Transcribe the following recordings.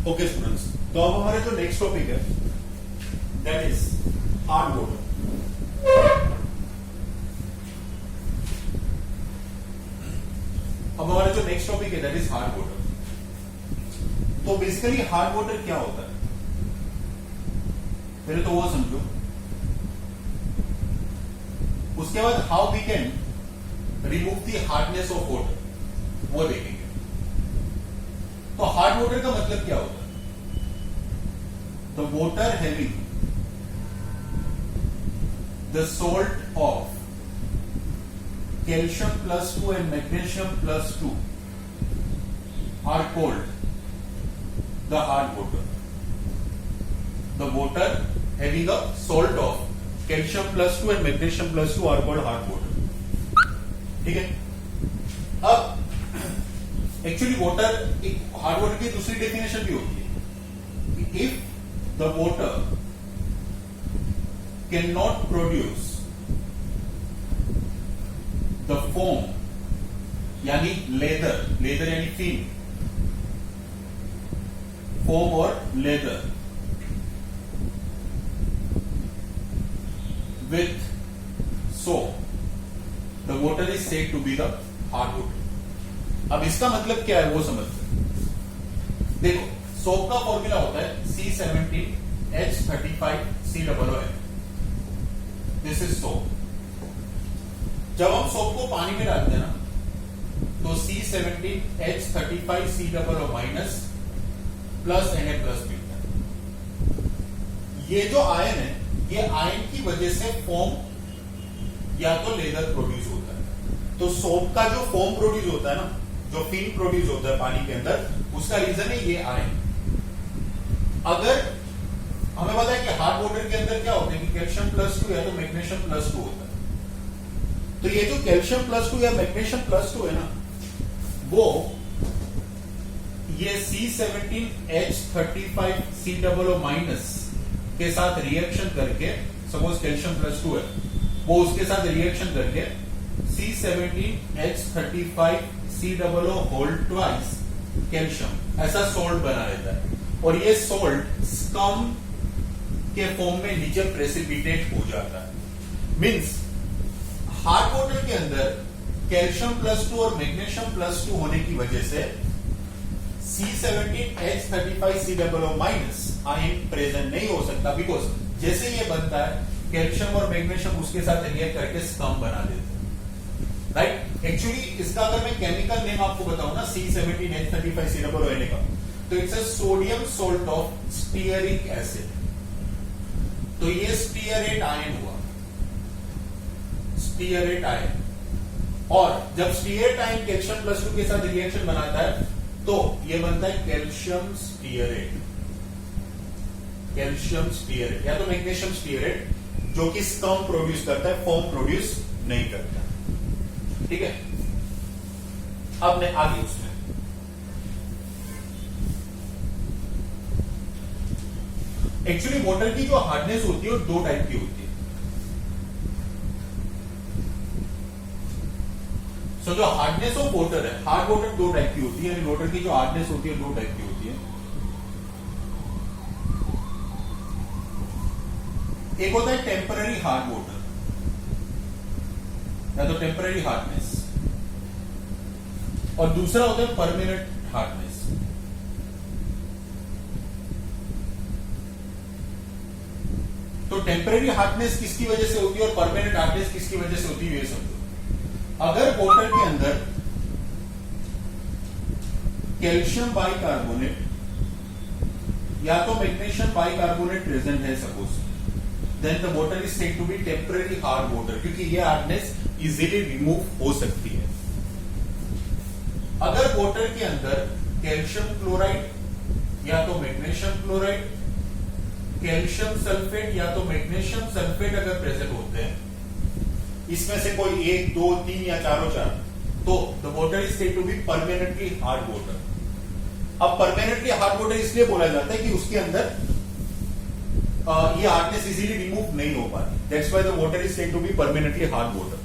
Okay students, तो अब हमारे जो नेक्स्ट टॉपिक है दैट इज हार्ड वाटर। अब हमारा जो नेक्स्ट टॉपिक है दैट इज हार्ड वाटर। तो बेसिकली हार्ड वाटर क्या होता है पहले तो वो समझो, उसके बाद how we can remove the hardness of water वो देखेंगे। तो हार्ड वाटर का मतलब क्या होता है? The water having the salt of calcium plus 2 and magnesium plus 2 are called the hard water. The water having a salt of calcium plus 2 and magnesium plus 2 are called hard water. ठीक है? अब actually water, एक hard water की दूसरी definition भी होती है। If the water can not produce the foam यानी लेदर यानी फिन, फोम और lather with soap, the water is said to be the hard water. अब इसका मतलब क्या है वो समझते। देखो, सोप का फॉर्मूला होता है C17H35COON। This is soap. जब हम सोप को पानी में डालते हैं ना तो C17H35COO minus plus Na plus मिलता है। ये जो आयन है, ये आयन की वजह से फोम या तो लेदर प्रोड्यूस होता है। तो सोप का जो फोम प्रोड्यूस होता है ना, जो फिन प्रोड्यूस होता है पानी के अंदर, उसका रीजन है ये आयन। अगर हमें पता है कि हार्ड वाटर के अंदर क्या होता है कि कैल्शियम प्लस 2 या तो मैग्नीशियम प्लस 2 होता है। तो ये जो कैल्शियम प्लस 2 या मैग्नीशियम प्लस 2 है ना, वो ये C17H35COO माइनस के साथ रिएक्शन करके, सपोज कैल्शियम प्लस 2 है, वो उसके साथ रिएक्शन करके C17H35COO होल ट्वाइस कैल्शियम ऐसा सोल्ट बना लेता है। और ये सोल्ट स्कम के फॉर्म में नीचे प्रेसिपिटेट हो जाता है। मींस हार्ड वाटर के अंदर कैल्शियम प्लस 2 और मैग्नीशियम प्लस 2 होने की वजह से C17H35COO माइनस आयन प्रेजेंट नहीं हो सकता, बिकॉज जैसे ये बनता है कैल्शियम और मैग्नीशियम उसके साथ रिएक्ट करके स्कम बना देते हैं, राइट। एक्चुअली इसका अगर मैं केमिकल नेम आपको बताऊं ना C17H35COO का, तो it's a sodium salt of stearic acid. तो ये स्टीयरेट आयन हुआ, स्टीयरेट आयन। और जब स्टीयरेट आयन कैल्शियम प्लस 2 के साथ रिएक्शन बनाता है तो ये बनता है कैल्शियम स्टीयरेट, कैल्शियम स्टीयरेट या तो मैग्नीशियम स्टीयरेट, जो कि स्कम प्रोड्यूस करता है, फोम प्रोड्यूस नहीं करता। ठीक है, अब मैं आगे उसमें एक्चुअली वाटर की जो हार्डनेस होती है वो दो टाइप की होती है। सो जो हार्डनेस ऑफ वाटर है, हार्ड वाटर दो टाइप की होती है, यानी वाटर की जो हार्डनेस होती है दो टाइप की होती है। एक होता है टेम्पररी हार्ड वाटर या तो टेम्पररी हार्डनेस, और दूसरा होता है परमानेंट हार्डनेस। तो टेम्पररी हार्डनेस किसकी वजह से होती है और परमानेंट हार्डनेस किसकी वजह से होती है ये समझो। अगर वाटर के अंदर कैल्शियम बाइकार्बोनेट या तो मैग्नीशियम बाइकार्बोनेट प्रेजेंट है suppose, then the water is said to be temporary hard water, क्योंकि ये हार्डनेस इजीली रिमूव हो सकती है। अगर वाटर के अंदर कैल्शियम क्लोराइड या तो मैग्नीशियम क्लोराइड, कैल्शियम सल्फेट या तो मैग्नीशियम सल्फेट अगर प्रेजेंट होते हैं, इसमें से कोई 1, 2, 3 या चारों चार, तो the water is said to be permanently hard water. अब परमानेंटली हार्ड वाटर इसलिए बोला जाता है कि उसके अंदर ये हार्डनेस इजीली रिमूव नहीं हो पाती, that's why the water is said to be permanently hard water.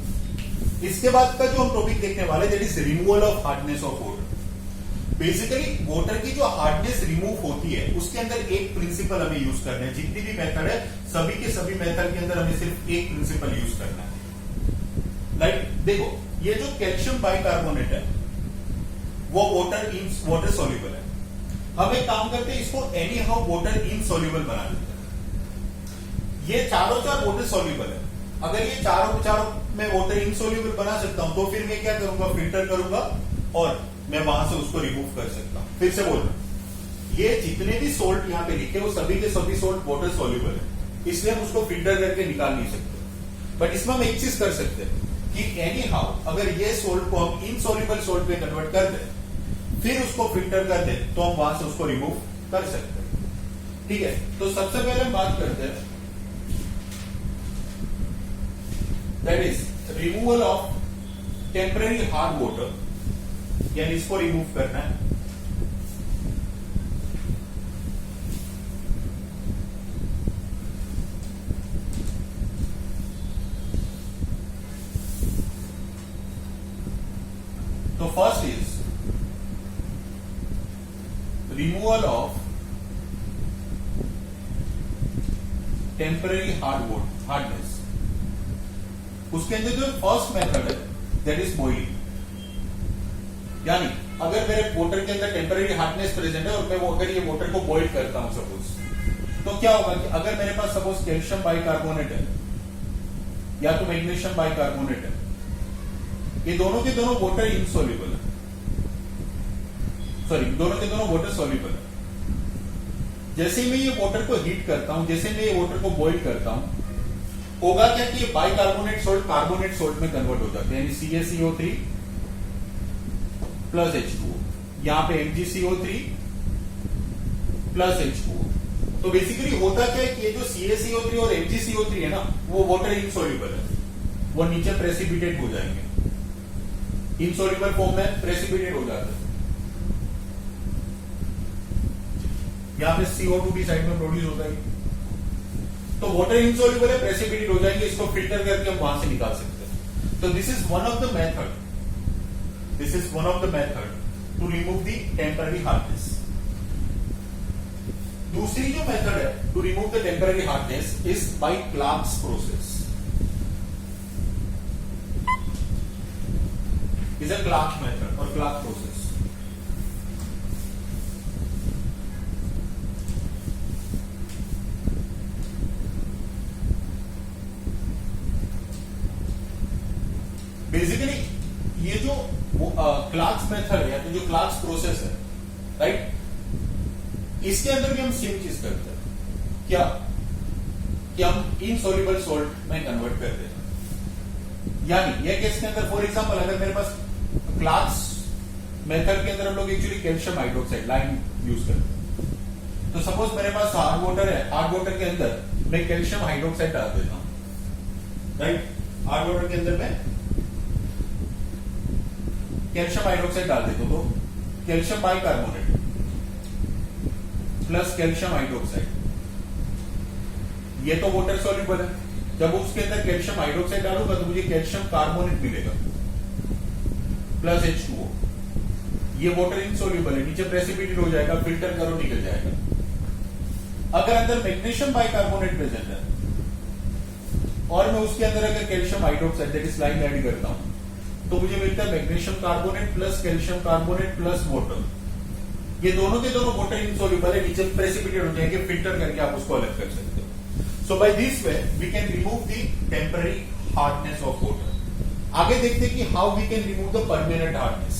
इसके बाद का जो हम टॉपिक देखने वाले that is removal of hardness of water. Basically water की जो हार्डनेस रिमूव होती है उसके अंदर एक प्रिंसिपल हमें यूज करना है। जितनी भी मेथड है सभी के सभी मेथड के अंदर हमें सिर्फ एक प्रिंसिपल यूज करना है। लाइक देखो ये जो कैल्शियम बाइकार्बोनेट है वो वाटर सॉल्युबल है। हम एक काम करते हैं इसको एनी हाउ वाटर इनसॉल्युबल बना देते हैं। ये चारों वाटर सॉल्युबल है। अगर ये चारों मैं वाटर इनसॉल्युबल बना सकता हूं तो फिर मैं क्या करूंगा, फिल्टर करूंगा और मैं वहां से उसको रिमूव कर सकता हूं। फिर से बोल रहा हूं, ये जितने भी सोल्ट यहां पे लिखे वो सभी के सभी सोल्ट वाटर सॉल्युबल है, इसलिए हम उसको फिल्टर करके निकाल नहीं सकते। बट इसमें हम एक चीज कर सकते हैं कि एनी हाउ अगर ये सोल्ट को हम इनसॉल्युबल सोल्ट में कन्वर्ट कर दें फिर उसको फिल्टर कर दें तो हम वहां से उसको रिमूव कर सकते हैं। ठीक है, तो सबसे पहले हम बात करते हैं that is removal of temporary hard water, यानी इसको रिमूव करना है। तो first is removal of temporary hardness. उसके अंदर जो फर्स्ट मेथड है दैट इज बॉइलिंग, यानी अगर मेरे वाटर के अंदर टेम्पररी हार्डनेस प्रेजेंट है और मैं अगर ये वाटर को बॉइल करता हूं सपोज, तो क्या होगा कि अगर मेरे पास सपोज कैल्शियम बाइकार्बोनेट है या तो मैग्नीशियम बाइकार्बोनेट है, ये दोनों के दोनों वाटर इनसॉल्युबल है, सॉरी दोनों के दोनों वाटर सॉल्युबल है। जैसे ही मैं ये वाटर को हीट करता हूं, जैसे मैं ये वाटर को बॉइल करता हूं, होगा क्या कि ये बाइकार्बोनेट सोल्ट कार्बोनेट सोल्ट में कन्वर्ट हो जाते हैं, यानी CaCO3 प्लस H2O, यहां पे MgCO3 प्लस H2O। तो बेसिकली होता क्या है कि ये जो CaCO3 और MgCO3 है ना वो वाटर इनसॉल्युबल है, वो नीचे प्रेसिपिटेट हो जाएंगे, इनसॉल्युबल फॉर्म में प्रेसिपिटेट हो जाते हैं। यहां पे CO2 भी साइड में प्रोड्यूस होता है, तो वाटर इनसॉल्युबल है, प्रेसिपिटेट हो जाएंगे, इसको फिल्टर करके हम वहां से निकाल सकते हैं। तो this is one of the method, this is one of the method to remove the temporary hardness. दूसरी जो मेथड है to remove the temporary hardness is by Clark's process, is a Clark method और Clark process. Basically ये जो Clark's method है या तो जो क्लार्क्स प्रोसेस है, राइट, इसके अंदर भी हम सेम चीज करते हैं। क्या कि हम इनसॉल्युबल सोल्ट में कन्वर्ट कर देते हैं। यानी ये केस के अंदर फॉर एग्जांपल अगर मेरे पास क्लार्क्स मेथड के अंदर हम लोग actually calcium hydroxide line use करते हैं, तो सपोज मेरे पास हार्ड वाटर है, हार्ड वाटर के अंदर मैं कैल्शियम हाइड्रोक्साइड डाल देता हूं, राइट, हार्ड वाटर के अंदर मैं कैल्शियम हाइड्रोक्साइड डाल देता हूं, तो calcium bicarbonate plus calcium hydroxide, ये तो वाटर सॉल्युबल है। जब उसके अंदर कैल्शियम हाइड्रोक्साइड डालूंगा तो मुझे कैल्शियम कार्बोनेट मिलेगा प्लस H2O, ये वाटर इनसॉल्युबल है, नीचे प्रेसिपिटेट हो जाएगा, फिल्टर करो निकल जाएगा। अगर अंदर मैग्नीशियम बाइकार्बोनेट प्रेजेंट है और मैं उसके अंदर अगर calcium hydroxide that is line add करता हूं तो मुझे मिलता है magnesium carbonate plus calcium carbonate plus water, ये दोनों के दोनों वाटर इनसॉल्युबल है, नीचे प्रेसिपिटेट हो जाएंगे, फिल्टर करके आप उसको अलग कर सकते हो। So by this way we can remove the temporary hardness of water. आगे देखते हैं कि how we can remove the permanent hardness.